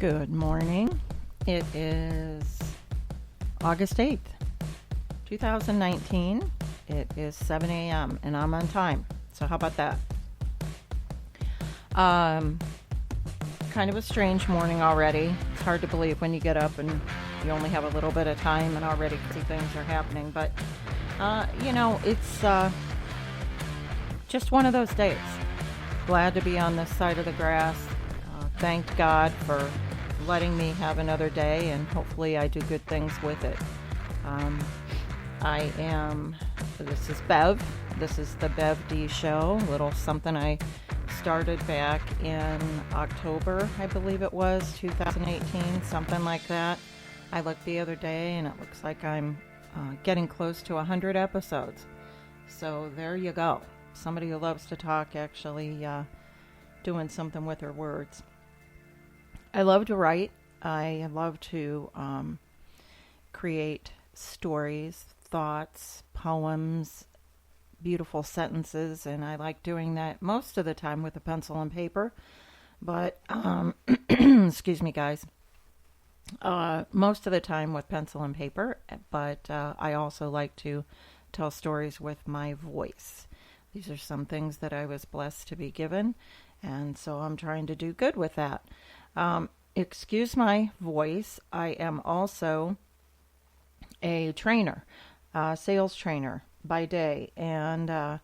Good morning. It is August 8th, 2019. It is 7 a.m. and I'm on time. So how about that? Kind of a strange morning already. It's hard to believe when you get up and you only have a little bit of time and already crazy things are happening. But, it's just one of those days. Glad to be on this side of the grass. Thanked God for letting me have another day, and hopefully I do good things with it. This is Bev. This is the Bev D Show, a little something I started back in October, I believe it was, 2018, something like that. I looked the other day and it looks like I'm getting close to 100 episodes. So there you go. Somebody who loves to talk actually doing something with her words. I love to write. I love to create stories, thoughts, poems, beautiful sentences, and I like doing that most of the time with a pencil and paper. But, excuse me, guys. Most of the time with pencil and paper, but I also like to tell stories with my voice. These are some things that I was blessed to be given, and so I'm trying to do good with that. Excuse my voice. I am also a trainer, sales trainer by day. And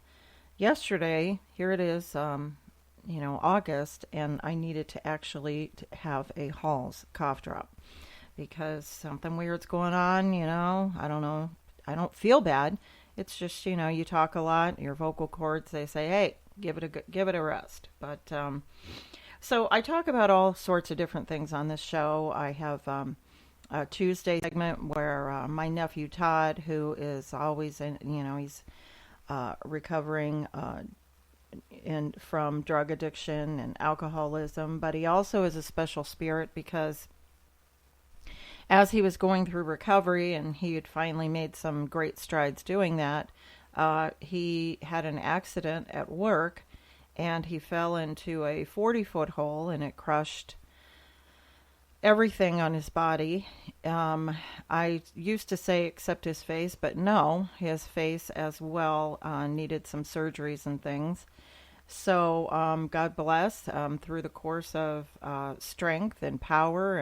yesterday, here it is, August, and I needed to actually have a Hall's cough drop because something weird's going on, I don't know. I don't feel bad. It's just, you talk a lot, your vocal cords, they say, hey, give it a rest. But, so I talk about all sorts of different things on this show. I have a Tuesday segment where my nephew Todd, who is always he's recovering from drug addiction and alcoholism, but he also is a special spirit because as he was going through recovery and he had finally made some great strides doing that, he had an accident at work. And he fell into a 40-foot hole, and it crushed everything on his body. I used to say except his face, but no, his face as well needed some surgeries and things. So God bless, through the course of strength and power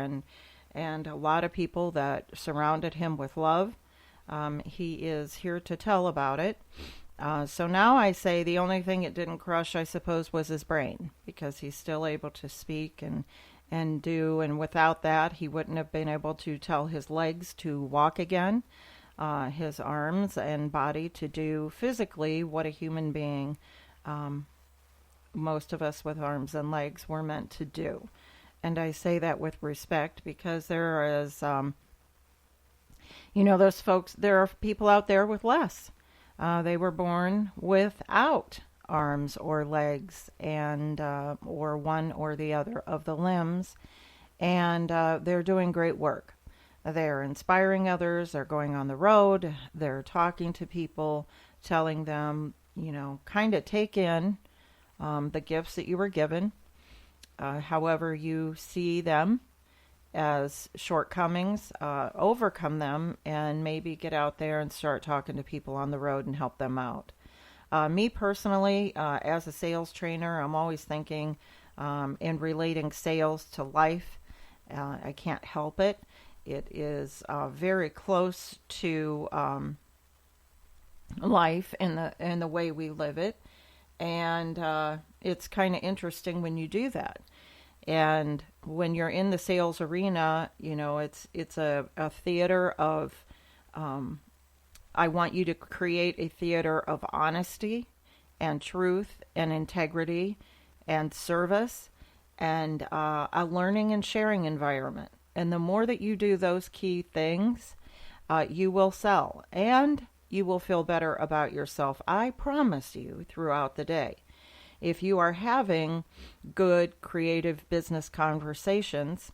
and a lot of people that surrounded him with love, he is here to tell about it. So now I say the only thing it didn't crush, I suppose, was his brain, because he's still able to speak and do, and without that, he wouldn't have been able to tell his legs to walk again, his arms and body to do physically what a human being, most of us with arms and legs, were meant to do. And I say that with respect because there is, those folks, there are people out there with less. They were born without arms or legs and or one or the other of the limbs, and they're doing great work. They're inspiring others. They're going on the road. They're talking to people, telling them, kind of take in the gifts that you were given, however you see them as shortcomings, overcome them, and maybe get out there and start talking to people on the road and help them out. Me personally, as a sales trainer, I'm always thinking in relating sales to life. I can't help it. It is very close to life and the way we live it, and it's kind of interesting when you do that. And when you're in the sales arena, it's a theater of, I want you to create a theater of honesty and truth and integrity and service and a learning and sharing environment. And the more that you do those key things, you will sell and you will feel better about yourself. I promise you throughout the day. If you are having good, creative business conversations,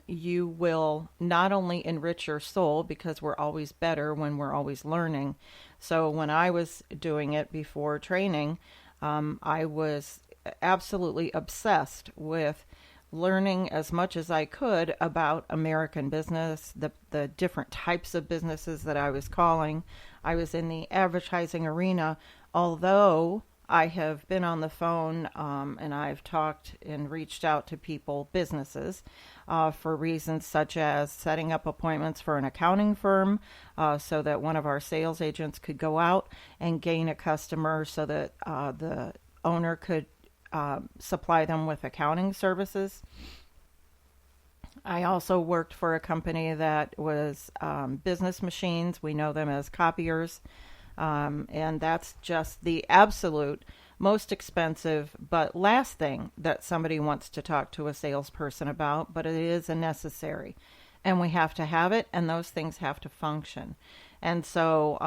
you will not only enrich your soul, because we're always better when we're always learning. So when I was doing it before training, I was absolutely obsessed with learning as much as I could about American business, the different types of businesses that I was calling. I was in the advertising arena, although I have been on the phone and I've talked and reached out to people, businesses, for reasons such as setting up appointments for an accounting firm so that one of our sales agents could go out and gain a customer so that the owner could supply them with accounting services. I also worked for a company that was business machines. We know them as copiers. And that's just the absolute most expensive but last thing that somebody wants to talk to a salesperson about, but it is a necessary. And we have to have it, and those things have to function. And so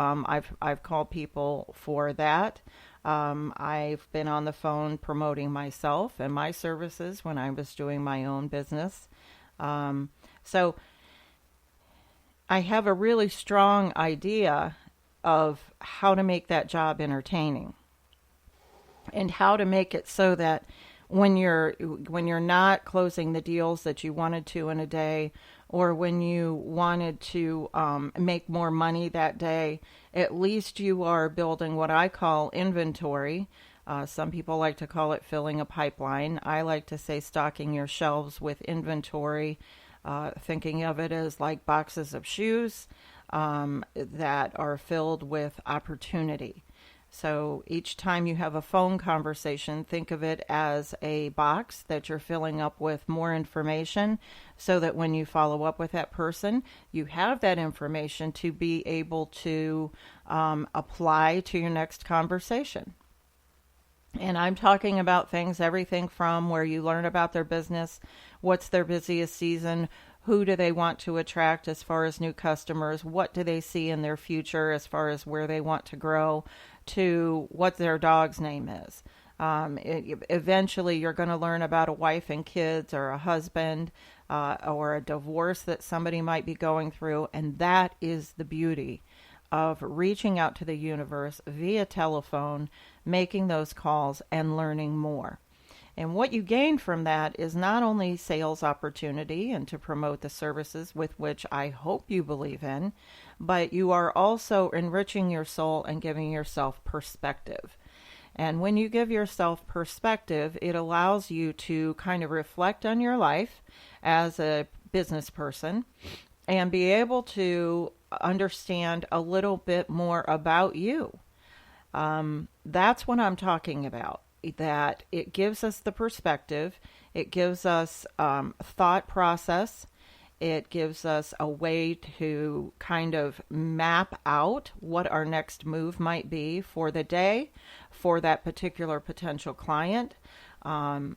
I've called people for that. I've been on the phone promoting myself and my services when I was doing my own business. So I have a really strong idea of how to make that job entertaining and how to make it so that when you're not closing the deals that you wanted to in a day, or when you wanted to make more money that day, at least you are building what I call inventory. Some people like to call it filling a pipeline. I like to say stocking your shelves with inventory, thinking of it as like boxes of shoes that are filled with opportunity. So each time you have a phone conversation, think of it as a box that you're filling up with more information so that when you follow up with that person, you have that information to be able to apply to your next conversation. And I'm talking about things, everything from where you learn about their business, what's their busiest season, who do they want to attract as far as new customers, what do they see in their future as far as where they want to grow, to what their dog's name is. Eventually, you're going to learn about a wife and kids or a husband or a divorce that somebody might be going through. And that is the beauty of reaching out to the universe via telephone, making those calls, and learning more. And what you gain from that is not only sales opportunity and to promote the services with which I hope you believe in, but you are also enriching your soul and giving yourself perspective. And when you give yourself perspective, it allows you to kind of reflect on your life as a business person and be able to understand a little bit more about you. That's what I'm talking about. That it gives us the perspective, it gives us thought process, it gives us a way to kind of map out what our next move might be for the day, for that particular potential client. Oh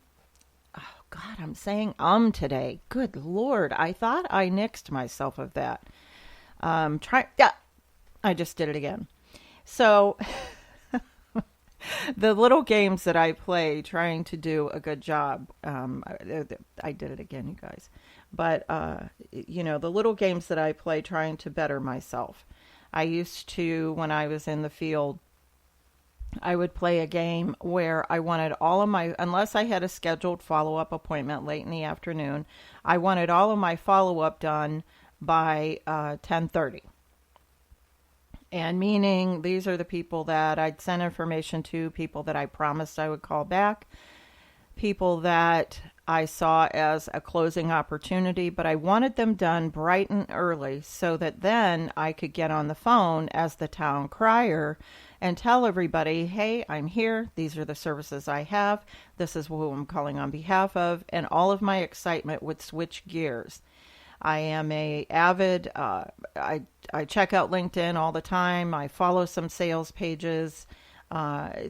God, I'm saying today. Good Lord, I thought I nixed myself of that. Yeah, I just did it again. So the little games that I play trying to do a good job, I did it again, you guys. But, the little games that I play trying to better myself. I used to, when I was in the field, I would play a game where I wanted all of my, unless I had a scheduled follow-up appointment late in the afternoon, I wanted all of my follow-up done by 10:30. And meaning these are the people that I'd send information to, people that I promised I would call back, people that I saw as a closing opportunity, but I wanted them done bright and early so that then I could get on the phone as the town crier and tell everybody, hey, I'm here. These are the services I have. This is who I'm calling on behalf of. And all of my excitement would switch gears. I am a avid, I check out LinkedIn all the time. I follow some sales pages,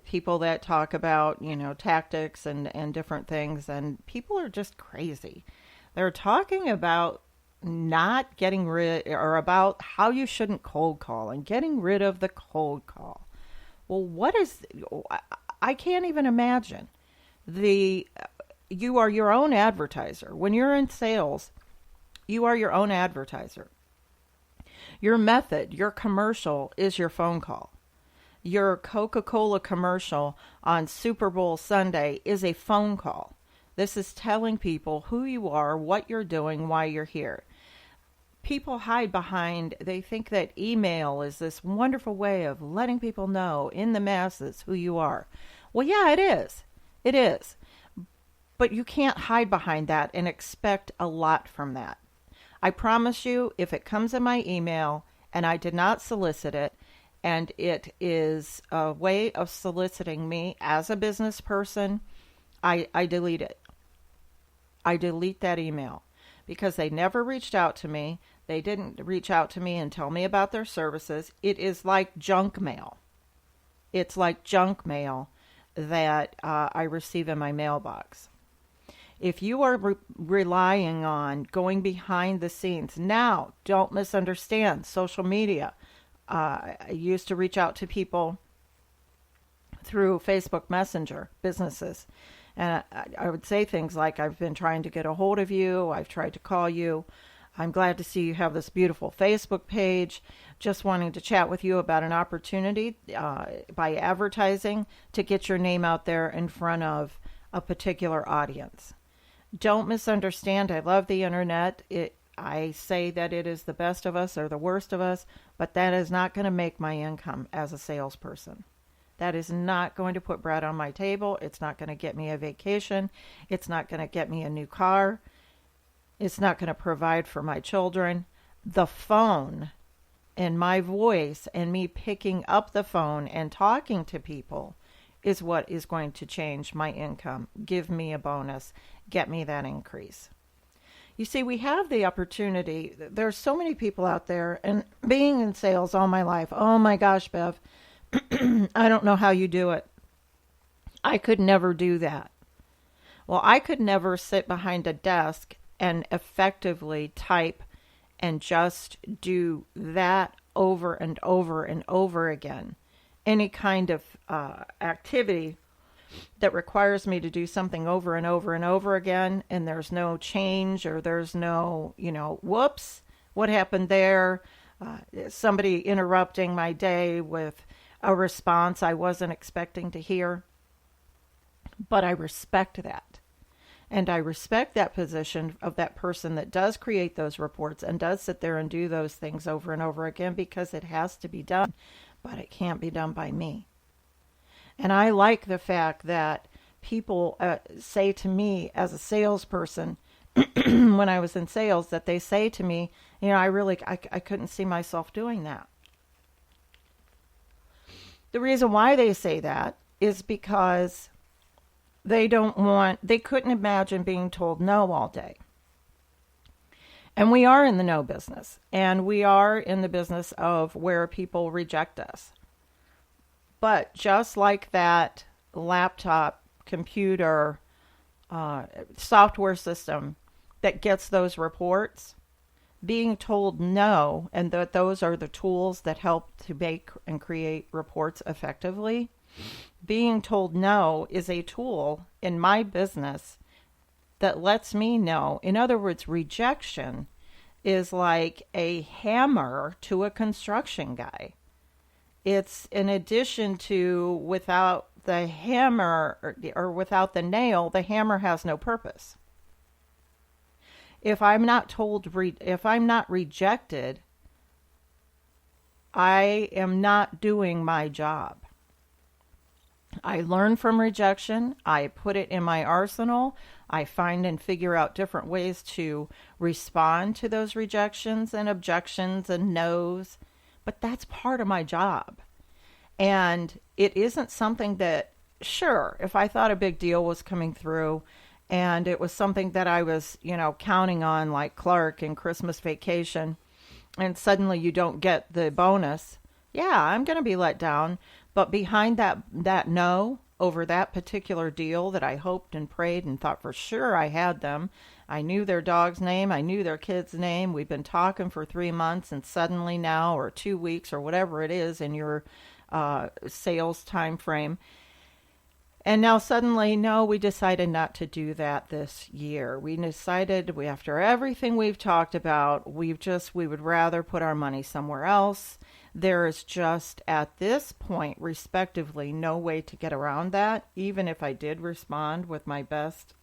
people that talk about, tactics and different things. And people are just crazy. They're talking about not getting rid, or about how you shouldn't cold call and getting rid of the cold call. Well, I can't even imagine. You are your own advertiser. When you're in sales, you are your own advertiser. Your method, your commercial is your phone call. Your Coca-Cola commercial on Super Bowl Sunday is a phone call. This is telling people who you are, what you're doing, why you're here. People hide behind, they think that email is this wonderful way of letting people know in the masses who you are. Well, yeah, it is. It is. But you can't hide behind that and expect a lot from that. I promise you, if it comes in my email and I did not solicit it, and it is a way of soliciting me as a business person, I delete it. I delete that email because they never reached out to me. They didn't reach out to me and tell me about their services. It is like junk mail. It's like junk mail that I receive in my mailbox. If you are relying on going behind the scenes, now, don't misunderstand social media. I used to reach out to people through Facebook Messenger, businesses. And I would say things like, I've been trying to get a hold of you. I've tried to call you. I'm glad to see you have this beautiful Facebook page. Just wanting to chat with you about an opportunity by advertising to get your name out there in front of a particular audience. Don't misunderstand. I love the internet. I say that it is the best of us or the worst of us, but that is not going to make my income as a salesperson. That is not going to put bread on my table. It's not going to get me a vacation. It's not going to get me a new car. It's not going to provide for my children. The phone and my voice and me picking up the phone and talking to people is what is going to change my income, give me a bonus, get me that increase. You see, we have the opportunity. There's so many people out there, and being in sales all my life, oh my gosh, Bev, I don't know how you do it. I could never do that. Well, I could never sit behind a desk and effectively type and just do that over and over and over again. Any kind of activity that requires me to do something over and over and over again, and there's no change, or there's no, whoops, what happened there? Somebody interrupting my day with a response I wasn't expecting to hear. But I respect that. And I respect that position of that person that does create those reports and does sit there and do those things over and over again, because it has to be done, but it can't be done by me. And I like the fact that people say to me as a salesperson, when I was in sales, that they say to me, I couldn't see myself doing that. The reason why they say that is because they couldn't imagine being told no all day. And we are in the no business, and we are in the business of where people reject us. But just like that laptop, computer, software system that gets those reports, being told no, and that those are the tools that help to make and create reports effectively, being told no is a tool in my business that lets me know. In other words, rejection is like a hammer to a construction guy. It's in addition to, without the hammer or without the nail, the hammer has no purpose. If I'm not if I'm not rejected, I am not doing my job. I learn from rejection. I put it in my arsenal. I find and figure out different ways to respond to those rejections and objections and no's. But that's part of my job. And it isn't something that, sure, if I thought a big deal was coming through and it was something that I was, counting on, like Clark in Christmas Vacation, and suddenly you don't get the bonus, yeah, I'm going to be let down. But behind that no over that particular deal that I hoped and prayed and thought for sure I had them, I knew their dog's name, I knew their kid's name, we've been talking for 3 months, and suddenly now, or 2 weeks, or whatever it is in your sales time frame, And now suddenly, no, we decided not to do that this year. We decided after everything we've talked about, we would rather put our money somewhere else. There is just at this point, respectively, no way to get around that. Even if I did respond with my best